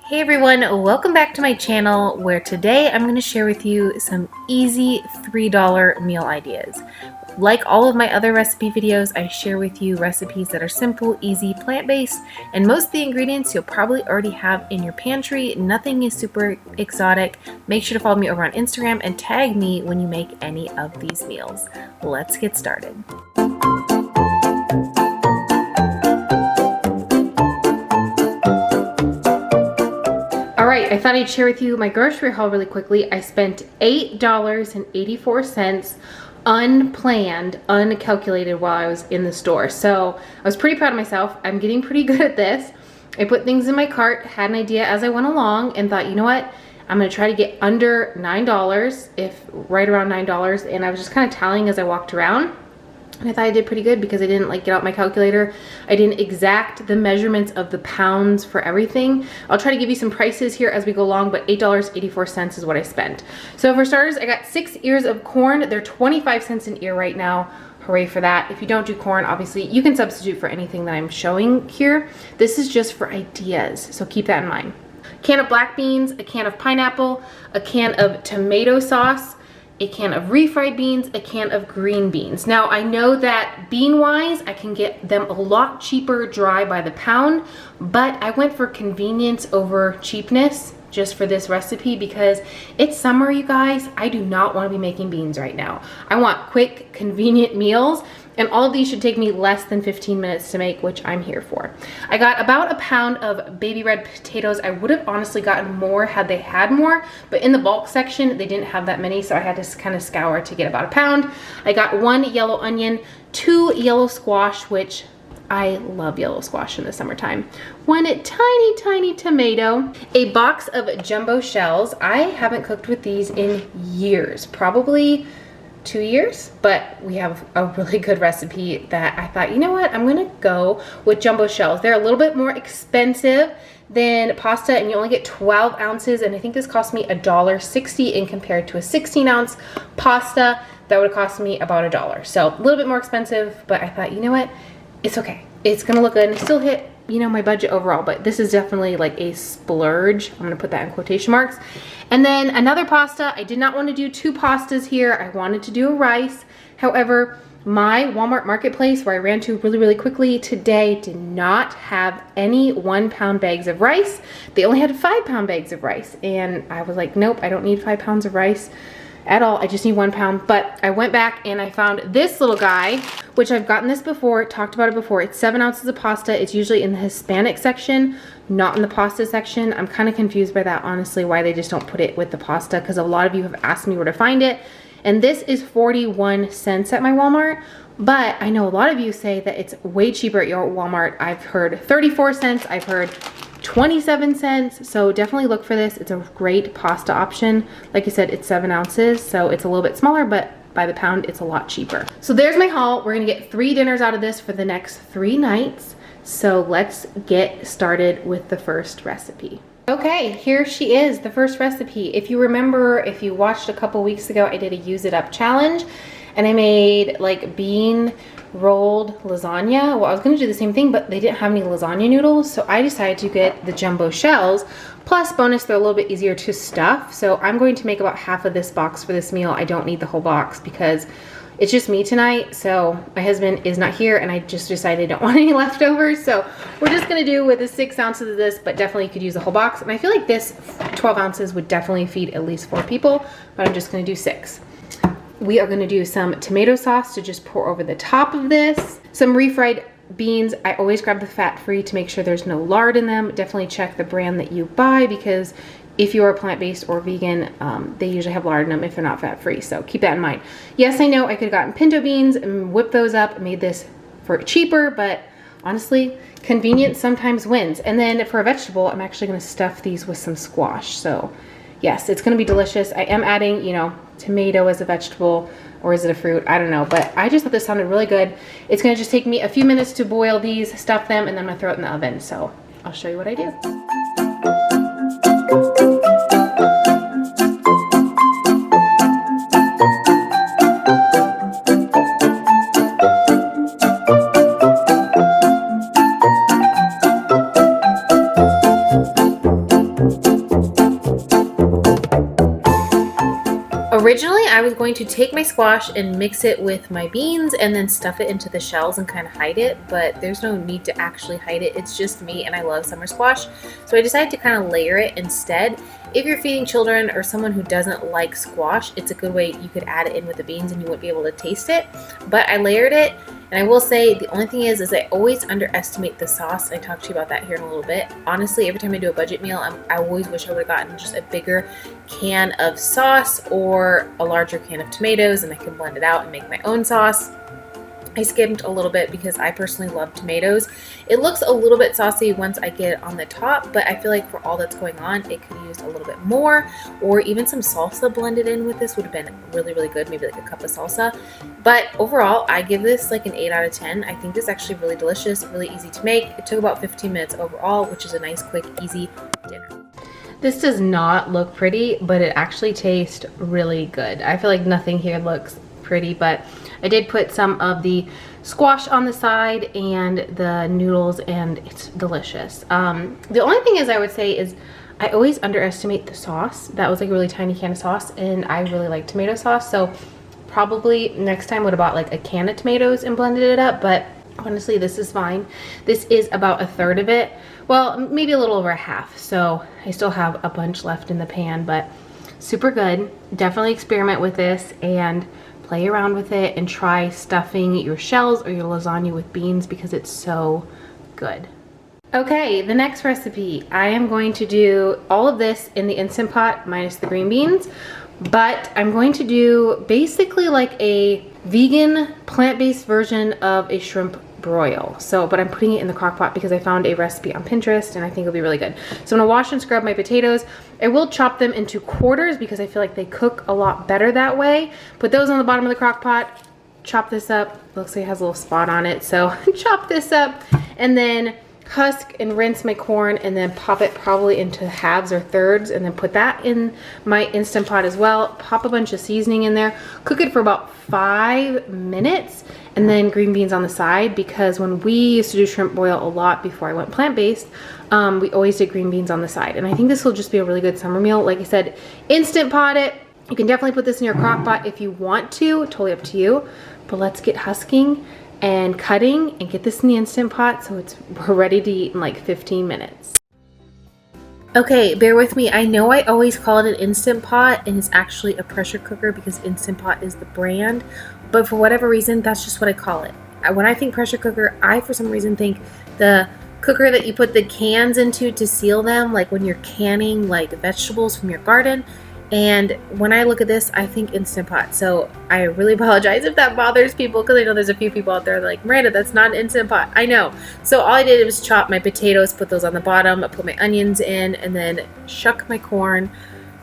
Hey everyone, welcome back to my channel where today I'm going to share with you some easy $3 meal ideas. Like all of my other recipe videos, I share with you recipes that are simple, easy, plant-based, and most of the ingredients you'll probably already have in your pantry. Nothing is super exotic. Make sure to follow me over on Instagram and tag me when you make any of these meals. Let's get started. Alright, I thought I'd share with you my grocery haul really quickly. I spent $8.84 unplanned, uncalculated while I was in the store. So I was pretty proud of myself. I'm getting pretty good at this. I put things in my cart, had an idea as I went along, and thought, you know what? I'm gonna try to get under $9, if right around $9. And I was just kind of tallying as I walked around. And I thought I did pretty good because I didn't get out my calculator. I didn't exact the measurements of the pounds for everything. I'll try to give you some prices here as we go along, but $8.84 is what I spent. So for starters, I got 6 ears of corn. They're 25 cents an ear right now. Hooray for that. If you don't do corn, obviously you can substitute for anything that I'm showing here. This is just for ideas, so keep that in mind. A can of black beans, a can of pineapple, a can of tomato sauce, a can of refried beans, a can of green beans. Now I know that bean-wise, I can get them a lot cheaper dry by the pound, but I went for convenience over cheapness just for this recipe because it's summer, you guys. I do not want to be making beans right now. I want quick, convenient meals, and all of these should take me less than 15 minutes to make, which I'm here for. I got about a pound of baby red potatoes. I would have honestly gotten more had they had more, but in the bulk section, they didn't have that many, so I had to kind of scour to get about a pound. I got 1 yellow onion, 2 yellow squash, which I love yellow squash in the summertime. 1 tiny tomato, a box of jumbo shells. I haven't cooked with these in years, probably 2 years, but we have a really good recipe that I thought, you know what, I'm gonna go with jumbo shells. They're a little bit more expensive than pasta, and you only get 12 ounces, and I think this cost me $1.60 in compared to a 16-ounce pasta that would cost me about $1. So a little bit more expensive, but I thought, you know what, it's okay. It's gonna look good and still hit, you know, my budget overall, but this is definitely like a splurge. I'm gonna put that in quotation marks. And then another pasta. I did not want to do 2 pastas here. I wanted to do a rice. However, my Walmart marketplace where I ran to really quickly today did not have any 1-pound bags of rice. They only had 5-pound bags of rice. And I was like, nope, I don't need 5 pounds of rice at all. I just need 1 pound. But I went back and I found this little guy, which I've gotten this before, talked about it before. It's 7 ounces of pasta. It's usually in the Hispanic section, not in the pasta section. I'm kind of confused by that, honestly, why they just don't put it with the pasta, because a lot of you have asked me where to find it. And this is 41 cents at my Walmart, but I know a lot of you say that it's way cheaper at your Walmart. I've heard 34 cents, I've heard 27 cents, so definitely look for this. It's a great pasta option. Like I said, it's 7 ounces, so it's a little bit smaller, but by the pound, it's a lot cheaper. So there's my haul. We're gonna get 3 dinners out of this for the next 3 nights. So let's get started with the first recipe. Okay, here she is, the first recipe. If you remember, if you watched a couple weeks ago, I did a use it up challenge, and I made like bean rolled lasagna. Well, I was gonna do the same thing, but they didn't have any lasagna noodles, so I decided to get the jumbo shells. Plus, bonus, they're a little bit easier to stuff. So I'm going to make about half of this box for this meal. I don't need the whole box because it's just me tonight, so my husband is not here, and I just decided I don't want any leftovers, so we're just gonna do with the 6 ounces of this, but definitely you could use the whole box. And I feel like this 12 ounces would definitely feed at least 4 people, but I'm just gonna do 6. We are gonna do some tomato sauce to just pour over the top of this, some refried beans. I always grab the fat-free to make sure there's no lard in them. Definitely check the brand that you buy, because if you are plant-based or vegan, they usually have lard in them if they're not fat-free, so keep that in mind. Yes, I know I could have gotten pinto beans and whipped those up, made this for cheaper, but honestly, convenience sometimes wins. And then for a vegetable, I'm actually gonna stuff these with some squash. So yes, it's gonna be delicious. I am adding, you know, tomato as a vegetable, or is it a fruit? I don't know, but I just thought this sounded really good. It's gonna just take me a few minutes to boil these, stuff them, and then I'm gonna throw it in the oven. So I'll show you what I do. Originally, I was going to take my squash and mix it with my beans and then stuff it into the shells and kind of hide it, but there's no need to actually hide it. It's just me and I love summer squash. So I decided to kind of layer it instead. If you're feeding children or someone who doesn't like squash, it's a good way you could add it in with the beans and you wouldn't be able to taste it. But I layered it, and I will say the only thing is I always underestimate the sauce. I talked to you about that here in a little bit. Honestly, every time I do a budget meal, I always wish I would have gotten just a bigger can of sauce or a larger can of tomatoes, and I can blend it out and make my own sauce. I skimmed a little bit because I personally love tomatoes. It looks a little bit saucy once I get it on the top, but I feel like for all that's going on, it could use a little bit more, or even some salsa blended in with this would have been really, really good. Maybe like a cup of salsa. But overall, I give this like an 8 out of 10. I think this is actually really delicious, really easy to make. It took about 15 minutes overall, which is a nice, quick, easy dinner. This does not look pretty, but it actually tastes really good. I feel like nothing here looks pretty, but I did put some of the squash on the side and the noodles, and it's delicious. The only thing is I would say is I always underestimate the sauce. That was like a really tiny can of sauce, and I really like tomato sauce, so probably next time would have bought like a can of tomatoes and blended it up, but honestly this is fine. This is about a third of it. Well, maybe a little over a half, so I still have a bunch left in the pan, but super good. Definitely experiment with this and play around with it and try stuffing your shells or your lasagna with beans because it's so good. Okay, the next recipe. I am going to do all of this in the Instant Pot minus the green beans, but I'm going to do basically like a vegan plant-based version of a shrimp broil. So, but I'm putting it in the crock pot because I found a recipe on Pinterest and I think it'll be really good. So I'm gonna wash and scrub my potatoes. I will chop them into quarters because I feel like they cook a lot better that way. Put those on the bottom of the crock pot, chop this up. Looks like it has a little spot on it. So chop this up and then husk and rinse my corn and then pop it probably into halves or thirds and then put that in my Instant Pot as well. Pop a bunch of seasoning in there. Cook it for about 5 minutes and then green beans on the side, because when we used to do shrimp broil a lot before I went plant-based, we always did green beans on the side. And I think this will just be a really good summer meal. Like I said, Instant Pot it. You can definitely put this in your crock pot if you want to, totally up to you. But let's get husking and cutting and get this in the Instant Pot so we're ready to eat in like 15 minutes. Okay, bear with me. I know I always call it an Instant Pot and it's actually a pressure cooker because Instant Pot is the brand, but for whatever reason, that's just what I call it. When I think pressure cooker, I for some reason think the cooker that you put the cans into to seal them, like when you're canning like vegetables from your garden. And when I look at this, I think Instant Pot. So I really apologize if that bothers people, because I know there's a few people out there that are like, Miranda, that's not an Instant Pot. I know. So all I did was chop my potatoes, put those on the bottom, put my onions in, and then shuck my corn.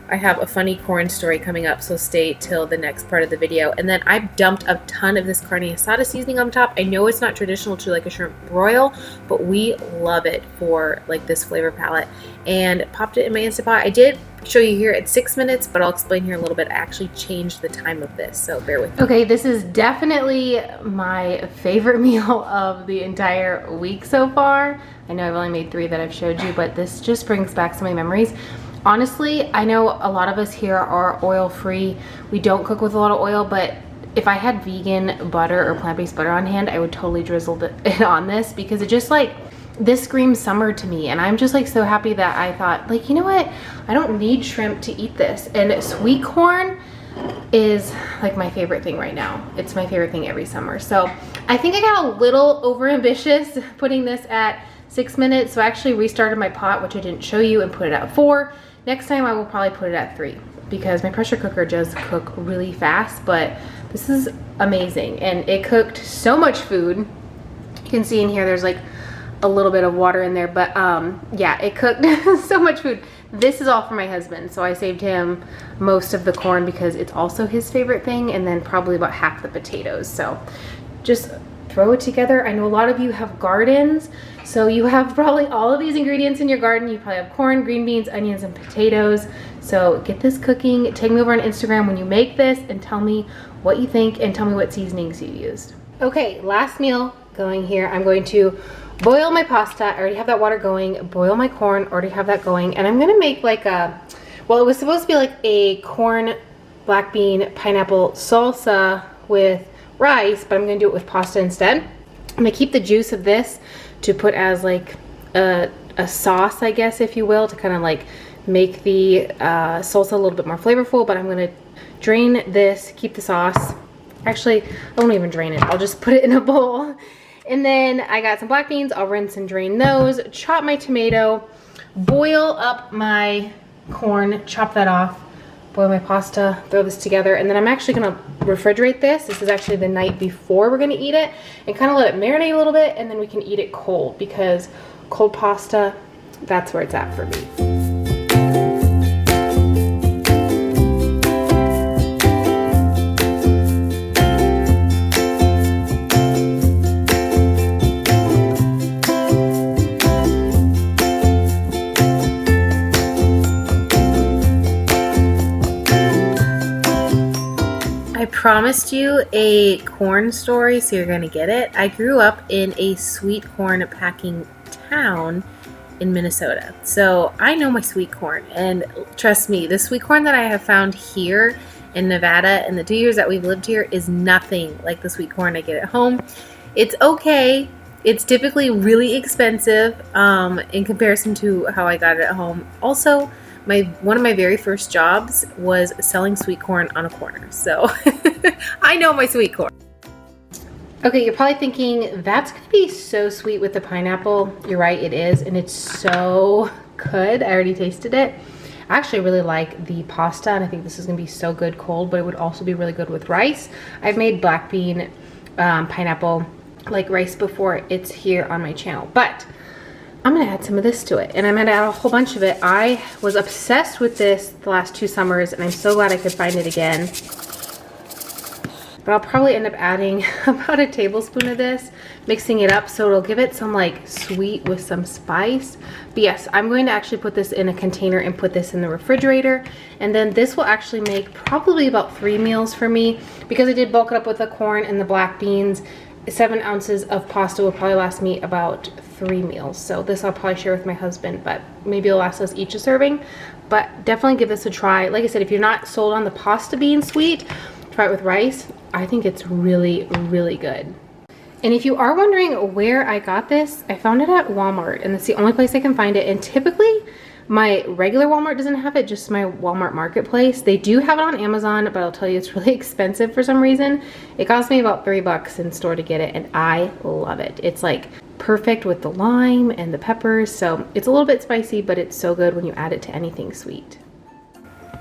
I have a funny corn story coming up, so stay till the next part of the video. And then I dumped a ton of this carne asada seasoning on top. I know it's not traditional to like a shrimp broil, but we love it for like this flavor palette. And popped it in my Instant Pot. I did show you here at 6 minutes, but I'll explain here a little bit. I actually changed the time of this, so bear with me. Okay, this is definitely my favorite meal of the entire week so far. I know I've only made 3 that I've showed you, but this just brings back so many memories. Honestly, I know a lot of us here are oil-free. We don't cook with a lot of oil, but if I had vegan butter or plant-based butter on hand, I would totally drizzle it on this because it just like, this screams summer to me. And I'm just like so happy that I thought like, you know what? I don't need shrimp to eat this. And sweet corn is like my favorite thing right now. It's my favorite thing every summer. So I think I got a little over-ambitious putting this at 6 minutes. So I actually restarted my pot, which I didn't show you, and put it at 4. Next time I will probably put it at 3 because my pressure cooker does cook really fast, but this is amazing. And it cooked so much food. You can see in here there's like a little bit of water in there, but yeah, it cooked so much food. This is all for my husband, so I saved him most of the corn because it's also his favorite thing, and then probably about half the potatoes. So just throw it together. I know a lot of you have gardens, so you have probably all of these ingredients in your garden. You probably have corn, green beans, onions, and potatoes. So get this cooking. Take me over on Instagram when you make this and tell me what you think and tell me what seasonings you used. Okay, last meal going here. I'm going to boil my pasta. I already have that water going. Boil my corn. Already have that going. And I'm gonna make like a, well, it was supposed to be like a corn black bean pineapple salsa with rice, but I'm gonna do it with pasta instead. I'm gonna keep the juice of this to put as like a sauce, I guess, if you will, to kind of like make the salsa a little bit more flavorful, but I'm gonna drain this, keep the sauce. Actually, I won't even drain it. I'll just put it in a bowl. And then I got some black beans. I'll rinse and drain those. Chop my tomato. Boil up my corn. Chop that off. Boil my pasta. Throw this together. And then I'm actually going to refrigerate this. This is actually the night before we're going to eat it. And kind of let it marinate a little bit. And then we can eat it cold. Because cold pasta, that's where it's at for me. I promised you a corn story, so you're gonna get it. I grew up in a sweet corn packing town in Minnesota, so I know my sweet corn, and trust me, the sweet corn that I have found here in Nevada in the 2 years that we've lived here is nothing like the sweet corn I get at home. It's okay. It's typically really expensive in comparison to how I got it at home. Also, one of my very first jobs was selling sweet corn on a corner, so I know my sweet corn. Okay, you're probably thinking, that's gonna be so sweet with the pineapple. You're right, it is, and it's so good. I already tasted it. I actually really like the pasta, and I think this is gonna be so good cold, but it would also be really good with rice. I've made black bean pineapple like rice before. It's here on my channel, but I'm gonna add some of this to it, and I'm gonna add a whole bunch of it. I was obsessed with this the last 2 summers, and I'm so glad I could find it again. But I'll probably end up adding about a tablespoon of this, mixing it up so it'll give it some like sweet with some spice. But yes, I'm going to actually put this in a container and put this in the refrigerator, and then this will actually make probably about 3 meals for me, because I did bulk it up with the corn and the black beans. 7 ounces of pasta will probably last me about 3 meals. So this I'll probably share with my husband, but maybe it'll last us each a serving. But definitely give this a try. Like I said, if you're not sold on the pasta being sweet, try it with rice. I think it's really, really good. And if you are wondering where I got this, I found it at Walmart, and it's the only place I can find it. And typically my regular Walmart doesn't have it, just my Walmart Marketplace. They do have it on Amazon, but I'll tell you it's really expensive for some reason. It cost me about $3 in store to get it, and I love it. It's like perfect with the lime and the peppers, so it's a little bit spicy, but it's so good when you add it to anything sweet.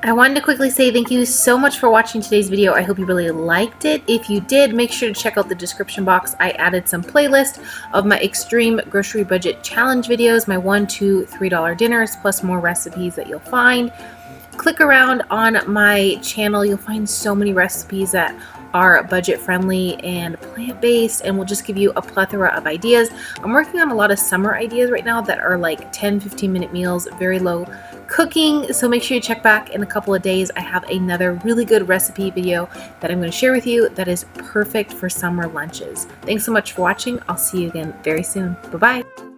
I wanted to quickly say thank you so much for watching today's video. I hope you really liked it. If you did, make sure to check out the description box. I added some playlists of my extreme grocery budget challenge videos, my $1, $2, $3 dinners, plus more recipes that you'll find. Click around on my channel. You'll find so many recipes that are budget friendly and plant-based, and will just give you a plethora of ideas. I'm working on a lot of summer ideas right now that are like 10-15 minute meals, very low cooking, so make sure you check back in a couple of days. I have another really good recipe video that I'm going to share with you that is perfect for summer lunches. Thanks so much for watching. I'll see you again very soon. Bye-bye.